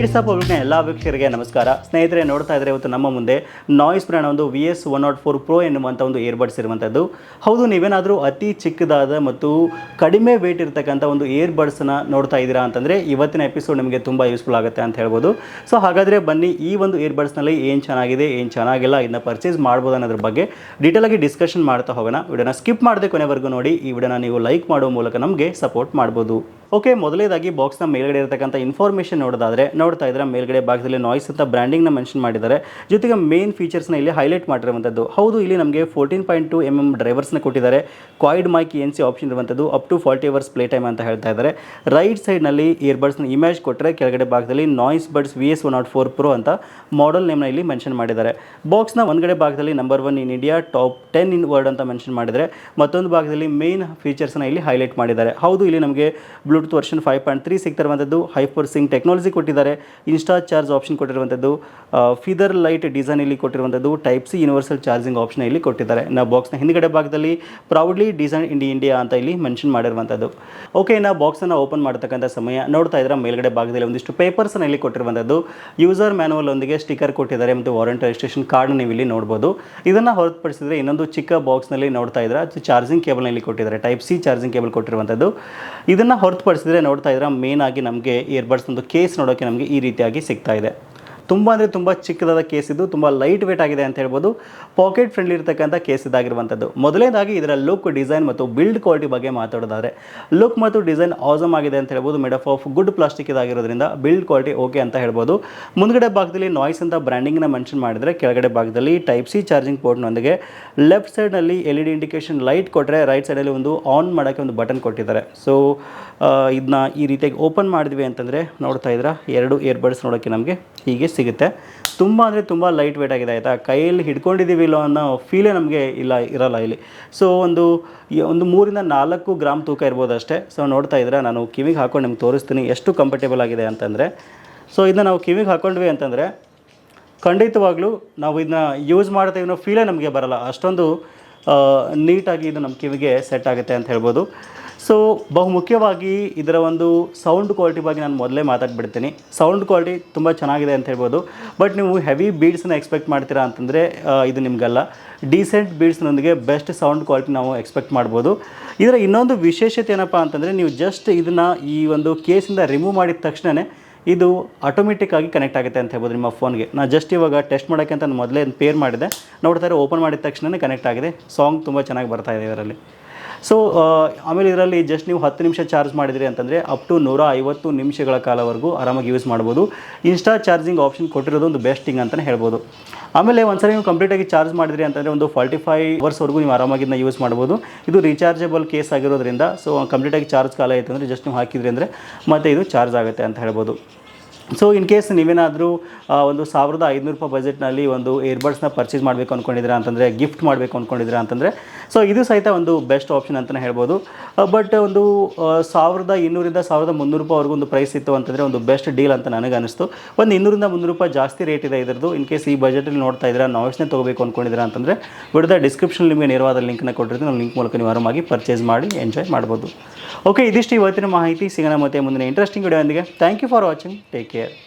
AIDS ಪಬ್ಲಿಕ್ನ ಎಲ್ಲ ವೀಕ್ಷಕರಿಗೆ ನಮಸ್ಕಾರ. ಸ್ನೇಹಿತರೆ, ನೋಡ್ತಾ ಇದ್ರೆ ಇವತ್ತು ನಮ್ಮ ಮುಂದೆ ನಾಯ್ಸ್ ಬ್ರ್ಯಾಂಡ್ ಒಂದು VS104 Pro ಎನ್ನುವಂಥ ಒಂದು ಇಯರ್ಬಡ್ಸ್ ಇರುವಂಥದ್ದು. ಹೌದು, ನೀವೇನಾದರೂ ಅತಿ ಚಿಕ್ಕದಾದ ಮತ್ತು ಕಡಿಮೆ ವೇಟ್ ಇರತಕ್ಕಂಥ ಒಂದು ಇಯರ್ಬಡ್ಸ್ನ ನೋಡ್ತಾ ಇದ್ದೀರಾ ಅಂತಂದರೆ ಇವತ್ತಿನ ಎಪಿಸೋಡ್ ನಿಮಗೆ ತುಂಬ ಯೂಸ್ಫುಲ್ ಆಗುತ್ತೆ ಅಂತ ಹೇಳ್ಬೋದು. ಸೊ ಹಾಗಾದರೆ ಬನ್ನಿ, ಈ ಒಂದು ಇಯರ್ಬಡ್ಸ್ನಲ್ಲಿ ಏನು ಚೆನ್ನಾಗಿದೆ, ಏನು ಚೆನ್ನಾಗಿಲ್ಲ, ಇದನ್ನ ಪರ್ಚೇಸ್ ಮಾಡ್ಬೋದು ಅನ್ನೋದ್ರ ಬಗ್ಗೆ ಡೀಟೇಲಾಗಿ ಡಿಸ್ಕಷನ್ ಮಾಡ್ತಾ ಹೋಗೋಣ. ವಿಡಿಯೋನ ಸ್ಕಿಪ್ ಮಾಡದೆ ಕೊನೆವರೆಗೂ ನೋಡಿ. ಈ ವಿಡಿಯೋನ ನೀವು ಲೈಕ್ ಮಾಡುವ ಮೂಲಕ ನಮಗೆ ಸಪೋರ್ಟ್ ಮಾಡ್ಬೋದು. ಓಕೆ, ಮೊದಲೇದಾಗಿ ಬಾಕ್ಸ್ನ ಮೇಲ್ಗಡೆ ಇರತಕ್ಕಂಥ ಇನ್ಫಾರ್ಮೇಷನ್ ನೋಡ್ತಾ ಇದ್ರೆ ಮೇಲ್ಗಡೆ ಭಾಗದಲ್ಲಿ ನಾಯ್ಸ್ ಅಂತ ಬ್ರ್ಯಾಂಡಿಂಗ್ನ ಮೆನ್ಷನ್ ಮಾಡಿದ್ದಾರೆ. ಜೊತೆಗೆ ಮೇನ್ ಫೀಚರ್ಸ್ನ ಇಲ್ಲಿ ಹೈಲೈಟ್ ಮಾಡಿರುವಂಥದ್ದು. ಹೌದು, ಇಲ್ಲಿ ನಮಗೆ 14.2 mm ಡ್ರೈವರ್ಸ್ನ ಕೊಟ್ಟಿದ್ದಾರೆ. ಕ್ವಾಯ್ಡ್ ಮೈಕ್ ENC ಆಪ್ಷನ್ ಇರುವಂಥದ್ದು, up to 40 hours play time ಅಂತ ಹೇಳ್ತಾ ಇದ್ದಾರೆ. ರೈಟ್ ಸೈಡ್ನಲ್ಲಿ ಇಯರ್ಬಡ್ಸ್ನ ಇಮೇಜ್ ಕೊಟ್ಟರೆ ಕೆಳಗಡೆ ಭಾಗದಲ್ಲಿ ನಾಯ್ಸ್ ಬಡ್ಸ್ VS104 Pro ಅಂತ ಮಾಡೆಲ್ ನೇಮ್ನ ಇಲ್ಲಿ ಮೆನ್ಷನ್ ಮಾಡಿದ್ದಾರೆ. ಬಾಕ್ಸ್ನ ಒಂದ್ಗಡೆ ಭಾಗದಲ್ಲಿ number 1 in India, top 10 in world ಅಂತ ಮೆನ್ಷನ್ ಮಾಡಿದರೆ, ಮತ್ತೊಂದು ಭಾಗದಲ್ಲಿ ಮೇನ್ ಫೀಚರ್ಸ್ನ ಇಲ್ಲಿ ಹೈಲೈಟ್ ಮಾಡಿದ್ದಾರೆ. ಹೌದು, ಇಲ್ಲಿ ನಮಗೆ ಬ್ಲೂಟೂತ್ ವರ್ಷನ್ 5.3 ಸಿಗ್ತಿರುವಂಥದ್ದು, ಹೈಪರ್ ಸಿಂಕ್ ಟೆಕ್ನಾಲಜಿ ಕೊಟ್ಟಿದ್ದಾರೆ, ಇನ್ಸ್ಟಾ ಚಾರ್ಜ್ ಆಪ್ಷನ್ ಕೊಟ್ಟಿರುವಂಥದ್ದು, ಫೀದರ್ ಲೈಟ್ ಡಿಸೈನ್ ಇಲ್ಲಿ ಕೊಟ್ಟಿರುವಂಥದ್ದು, type C universal charging option ಇಲ್ಲಿ ಕೊಟ್ಟಿದ್ದಾರೆ. ನಾವು ಬಾಕ್ಸ್ನ ಹಿಂದ್ಗಡೆ ಭಾಗದಲ್ಲಿ ಪ್ರೌಡ್ಲಿ ಡಿಸೈನ್ ಇನ್ ಇಂಡಿಯಾ ಅಂತ ಇಲ್ಲಿ ಮೆನ್ಷನ್ ಮಾಡಿರುವಂಥದ್ದು. ಓಕೆ, ನಾವು ಬಾಕ್ಸನ್ನು ಓಪನ್ ಮಾಡತಕ್ಕಂಥ ಸಮಯ ನೋಡ್ತಾ ಇದ್ರೆ ಮೇಲ್ಗಡೆ ಭಾಗದಲ್ಲಿ ಒಂದಿಷ್ಟು ಪೇಪರ್ಸ್ನ ಇಲ್ಲಿ ಕೊಟ್ಟಿರುವಂಥದ್ದು, ಯೂಸರ್ ಮ್ಯಾನುವಲ್ ಒಂದಿಗೆ ಸ್ಟಿಕರ್ ಕೊಟ್ಟಿದ್ದಾರೆ ಮತ್ತು ವಾರಂಟಿ ರಿಜಿಸ್ಟ್ರೇಷನ್ ಕಾರ್ಡ್ ನೀವು ಇಲ್ಲಿ ನೋಡ್ಬೋದು. ಇದನ್ನು ಹೊರತುಪಡಿಸಿದ್ರೆ ಇನ್ನೊಂದು ಚಿಕ್ಕ ಬಾಕ್ಸ್ನಲ್ಲಿ ನೋಡ್ತಾ ಇದ್ರೆ ಚಾರ್ಜಿಂಗ್ ಕೇಬಲ್ನ ಇಲ್ಲಿ ಕೊಟ್ಟಿದ್ದಾರೆ, ಟೈಪ್ ಸಿ ಚಾರ್ಜಿಂಗ್ ಕೇಬಲ್ ಕೊಟ್ಟಿರುವಂಥದ್ದು. ಇದನ್ನು ಹೊರತುಪಡಿಸಿದ್ರೆ ನೋಡ್ತಾ ಇದ್ರೆ ಮೇನ್ ಆಗಿ ನಮಗೆ ಇಯರ್ಬಡ್ಸ್ ಒಂದು ಕೇಸ್ ನೋಡೋಕ್ಕೆ ನಮಗೆ ಈ ರೀತಿಯಾಗಿ ಸಿಗ್ತಾ ಇದೆ. ತುಂಬ ಅಂದರೆ ತುಂಬ ಚಿಕ್ಕದಾದ ಕೇಸ್ ಇದು, ತುಂಬ ಲೈಟ್ ವೇಟ್ ಆಗಿದೆ ಅಂತ ಹೇಳ್ಬೋದು. ಪಾಕೆಟ್ ಫ್ರೆಂಡ್ಲಿ ಇರತಕ್ಕಂಥ ಕೇಸ್ ಇದಾಗಿರುವಂಥದ್ದು. ಮೊದಲನೇದಾಗಿ ಇದರ ಲುಕ್, ಡಿಸೈನ್ ಮತ್ತು ಬಿಲ್ಡ್ ಕ್ವಾಲಿಟಿ ಬಗ್ಗೆ ಮಾತಾಡೋದಾದರೆ, ಲುಕ್ ಮತ್ತು ಡಿಸೈನ್ ಆಸಮ್ ಆಗಿದೆ ಅಂತ ಹೇಳ್ಬೋದು. ಮೇಡ್ ಆಫ್ ಗುಡ್ ಪ್ಲಾಸ್ಟಿಕ್ ಇದಾಗಿರೋದ್ರಿಂದ ಬಿಲ್ಡ್ ಕ್ವಾಲಿಟಿ ಓಕೆ ಅಂತ ಹೇಳ್ಬೋದು. ಮುಂದ್ಗಡೆ ಭಾಗದಲ್ಲಿ ನಾಯ್ಸ್ ಅಂತ ಬ್ರ್ಯಾಂಡಿಂಗ್ನ ಮೆನ್ಷನ್ ಮಾಡಿದರೆ, ಕೆಳಗಡೆ ಭಾಗದಲ್ಲಿ ಟೈಪ್ ಸಿ ಚಾರ್ಜಿಂಗ್ ಪೋರ್ಟ್ನೊಂದಿಗೆ ಲೆಫ್ಟ್ ಸೈಡ್ನಲ್ಲಿ LED ಇಂಡಿಕೇಶನ್ ಲೈಟ್ ಕೊಟ್ಟರೆ, ರೈಟ್ ಸೈಡಲ್ಲಿ ಒಂದು ಆನ್ ಮಾಡೋಕ್ಕೆ ಒಂದು ಬಟನ್ ಕೊಟ್ಟಿದ್ದಾರೆ. ಸೊ ಇದನ್ನ ಈ ರೀತಿಯಾಗಿ ಓಪನ್ ಮಾಡಿದ್ವಿ ಅಂತಂದರೆ ನೋಡ್ತಾ ಇದ್ರೆ ಎರಡು ಇಯರ್ಬಡ್ಸ್ ನೋಡೋಕ್ಕೆ ನಮಗೆ ಹೀಗೆ ಸಿಗುತ್ತೆ. ತುಂಬ ಅಂದರೆ ತುಂಬ ಲೈಟ್ ವೇಟ್ ಆಗಿದೆ ಆಯಿತಾ. ಕೈಯಲ್ಲಿ ಹಿಡ್ಕೊಂಡಿದ್ದೀವಿ ಇಲ್ಲೋ ಅನ್ನೋ ಫೀಲೇ ನಮಗೆ ಇರಲ್ಲ ಇಲ್ಲಿ. ಸೊ ಒಂದು 3-4 ಗ್ರಾಮ್ ತೂಕ ಇರ್ಬೋದು ಅಷ್ಟೇ. ಸೊ ನೋಡ್ತಾ ಇದ್ರೆ ನಾನು ಕಿವಿಗೆ ಹಾಕೊಂಡು ನಿಮ್ಗೆ ತೋರಿಸ್ತೀನಿ ಎಷ್ಟು ಕಂಫರ್ಟೇಬಲ್ ಆಗಿದೆ ಅಂತಂದರೆ. ಸೊ ಇದನ್ನ ನಾವು ಕಿವಿಗೆ ಹಾಕೊಂಡ್ವಿ ಅಂತಂದರೆ ಖಂಡಿತವಾಗ್ಲೂ ನಾವು ಇದನ್ನ ಯೂಸ್ ಮಾಡ್ತೀವಿ ಅನ್ನೋ ಫೀಲೇ ನಮಗೆ ಬರಲ್ಲ. ಅಷ್ಟೊಂದು ನೀಟಾಗಿ ಇದು ನಮ್ಮ ಕಿವಿಗೆ ಸೆಟ್ ಆಗುತ್ತೆ ಅಂತ ಹೇಳ್ಬೋದು. ಸೊ ಬಹುಮುಖ್ಯವಾಗಿ ಇದರ ಒಂದು ಸೌಂಡ್ ಕ್ವಾಲಿಟಿ ಬಗ್ಗೆ ನಾನು ಮೊದಲೇ ಮಾತಾಡ್ಬಿಡ್ತೀನಿ. ಸೌಂಡ್ ಕ್ವಾಲಿಟಿ ತುಂಬ ಚೆನ್ನಾಗಿದೆ ಅಂತ ಹೇಳ್ಬೋದು. ಬಟ್ ನೀವು ಹೆವಿ ಬೀಡ್ಸನ್ನ ಎಕ್ಸ್ಪೆಕ್ಟ್ ಮಾಡ್ತೀರಾ ಅಂತಂದರೆ ಇದು ನಿಮಗಲ್ಲ. ಡೀಸೆಂಟ್ ಬೀಡ್ಸ್ನೊಂದಿಗೆ ಬೆಸ್ಟ್ ಸೌಂಡ್ ಕ್ವಾಲಿಟಿ ನಾವು ಎಕ್ಸ್ಪೆಕ್ಟ್ ಮಾಡ್ಬೋದು. ಇದರ ಇನ್ನೊಂದು ವಿಶೇಷತೆ ಏನಪ್ಪ ಅಂತಂದರೆ, ನೀವು ಜಸ್ಟ್ ಇದನ್ನು ಈ ಒಂದು ಕೇಸಿಂದ ರಿಮೂವ್ ಮಾಡಿದ ತಕ್ಷಣವೇ ಇದು ಆಟೋಮೆಟಿಕ್ಕಾಗಿ ಕನೆಕ್ಟ್ ಆಗುತ್ತೆ ಅಂತ ಹೇಳ್ಬೋದು ನಿಮ್ಮ ಫೋನ್ಗೆ. ನಾನು ಜಸ್ಟ್ ಇವಾಗ ಟೆಸ್ಟ್ ಮಾಡೋಕ್ಕೆ ಅಂತ ಮೊದಲೇ ಪೇರ್ ಮಾಡಿದೆ. ನೋಡ್ತಾರೆ, ಓಪನ್ ಮಾಡಿದ ತಕ್ಷಣವೇ ಕನೆಕ್ಟ್ ಆಗಿದೆ. ಸಾಂಗ್ ತುಂಬ ಚೆನ್ನಾಗಿ ಬರ್ತಾ ಇದೆ ಇದರಲ್ಲಿ. ಸೊ ಆಮೇಲೆ ಇದರಲ್ಲಿ ಜಸ್ಟ್ ನೀವು 10 ನಿಮಿಷ ಚಾರ್ಜ್ ಮಾಡಿದ್ರಿ ಅಂತಂದರೆ ಅಪ್ ಟು 150 ನಿಮಿಷಗಳ ಕಾಲವರೆಗೂ ಆರಾಮಾಗಿ ಯೂಸ್ ಮಾಡ್ಬೋದು. ಇನ್ಸ್ಟಾ ಚಾರ್ಜಿಂಗ್ ಆಪ್ಷನ್ ಕೊಟ್ಟಿರೋದು ಒಂದು ಬೆಸ್ಟ್ ಥಿಂಗ್ ಅಂತಲೇ ಹೇಳ್ಬೋದು. ಆಮೇಲೆ ಒಂದ್ಸರಿ ನೀವು ಕಂಪ್ಲೀಟಾಗಿ ಚಾರ್ಜ್ ಮಾಡಿದ್ರಿ ಅಂತಂದರೆ ಒಂದು 45 ಅವರ್ಸ್ವರೆಗೂ ನೀವು ಆರಾಮಾಗಿ ಇದನ್ನ ಯೂಸ್ ಮಾಡ್ಬೋದು. ಇದು ರೀಚಾರ್ಜಬಲ್ ಕೇಸ್ ಆಗಿರೋದ್ರಿಂದ ಸೊ ಕಂಪ್ಲೀಟಾಗಿ ಚಾರ್ಜ್ ಕಾಲ ಆಯಿತು ಅಂದರೆ ಜಸ್ಟ್ ನೀವು ಹಾಕಿದ್ರಿ ಅಂದರೆ ಮತ್ತೆ ಇದು ಚಾರ್ಜ್ ಆಗುತ್ತೆ ಅಂತ ಹೇಳ್ಬೋದು. ಸೊ ಇನ್ ಕೇಸ್ ನೀವೇನಾದರೂ ಒಂದು 1500 ರೂಪಾಯಿ ಬಜೆಟ್ನಲ್ಲಿ ಒಂದು ಇಯರ್ಬಡ್ಸ್ನ ಪರ್ಚೇಸ್ ಮಾಡಬೇಕು ಅಂದ್ಕೊಂಡಿದ್ದೀರಾ ಅಂತಂದರೆ, ಗಿಫ್ಟ್ ಮಾಡಬೇಕು ಅಂದ್ಕೊಂಡಿದ್ದೀರಾ ಅಂತಂದರೆ, ಸೊ ಇದು ಸಹಿತ ಒಂದು ಬೆಸ್ಟ್ ಆಪ್ಷನ್ ಅಂತಲೇ ಹೇಳ್ಬೋದು. ಬಟ್ ಒಂದು 1200 1300 ರೂಪಾಯಿವರೆಗೂ ಒಂದು ಪ್ರೈಸ್ ಇತ್ತು ಅಂತಂದರೆ ಒಂದು ಬೆಸ್ಟ್ ಡೀಲ್ ಅಂತ ನನಗೆ ಅನಿಸ್ತು. ಒಂದು 200-300 ರೂಪಾಯಿ ಜಾಸ್ತಿ ರೇಟ್ ಇದೆ ಇದರದ್ದು. ಇನ್ ಕೇಸ್ ಈ ಬಜೆಟಲ್ಲಿ ನೋಡ್ತಾ ಇದ್ದೀರಾ, ನಾಯ್ಸ್ನೇ ತೊಗೋಬೇಕು ಅಂದ್ಕೊಂಡಿದ್ದೀರಾ ಅಂತಂದರೆ ವಿಡಿಯೋದ ಡಿಸ್ಕ್ರಿಪ್ಷನ್ ನಿಮಗೆ ನೇರವಾದ ಲಿಂಕ್ನ ಕೊಟ್ಟಿರ್ತೀನಿ. ನಾನು ಲಿಂಕ್ ಮೂಲಕ ನೀವು ಆರಾಮಾಗಿ ಪರ್ಚೇಸ್ ಮಾಡಿ ಎಂಜಾಯ್ ಮಾಡ್ಬೋದು. ಓಕೆ, ಇದಿಷ್ಟು ಇವತ್ತಿನ ಮಾಹಿತಿ. ಸಿಗೋಣ ಮತ್ತೆ ಮುಂದಿನ ಇಂಟ್ರೆಸ್ಟಿಂಗ್ ವಿಡಿಯೋದೊಂದಿಗೆ. Thank you for watching. Take care.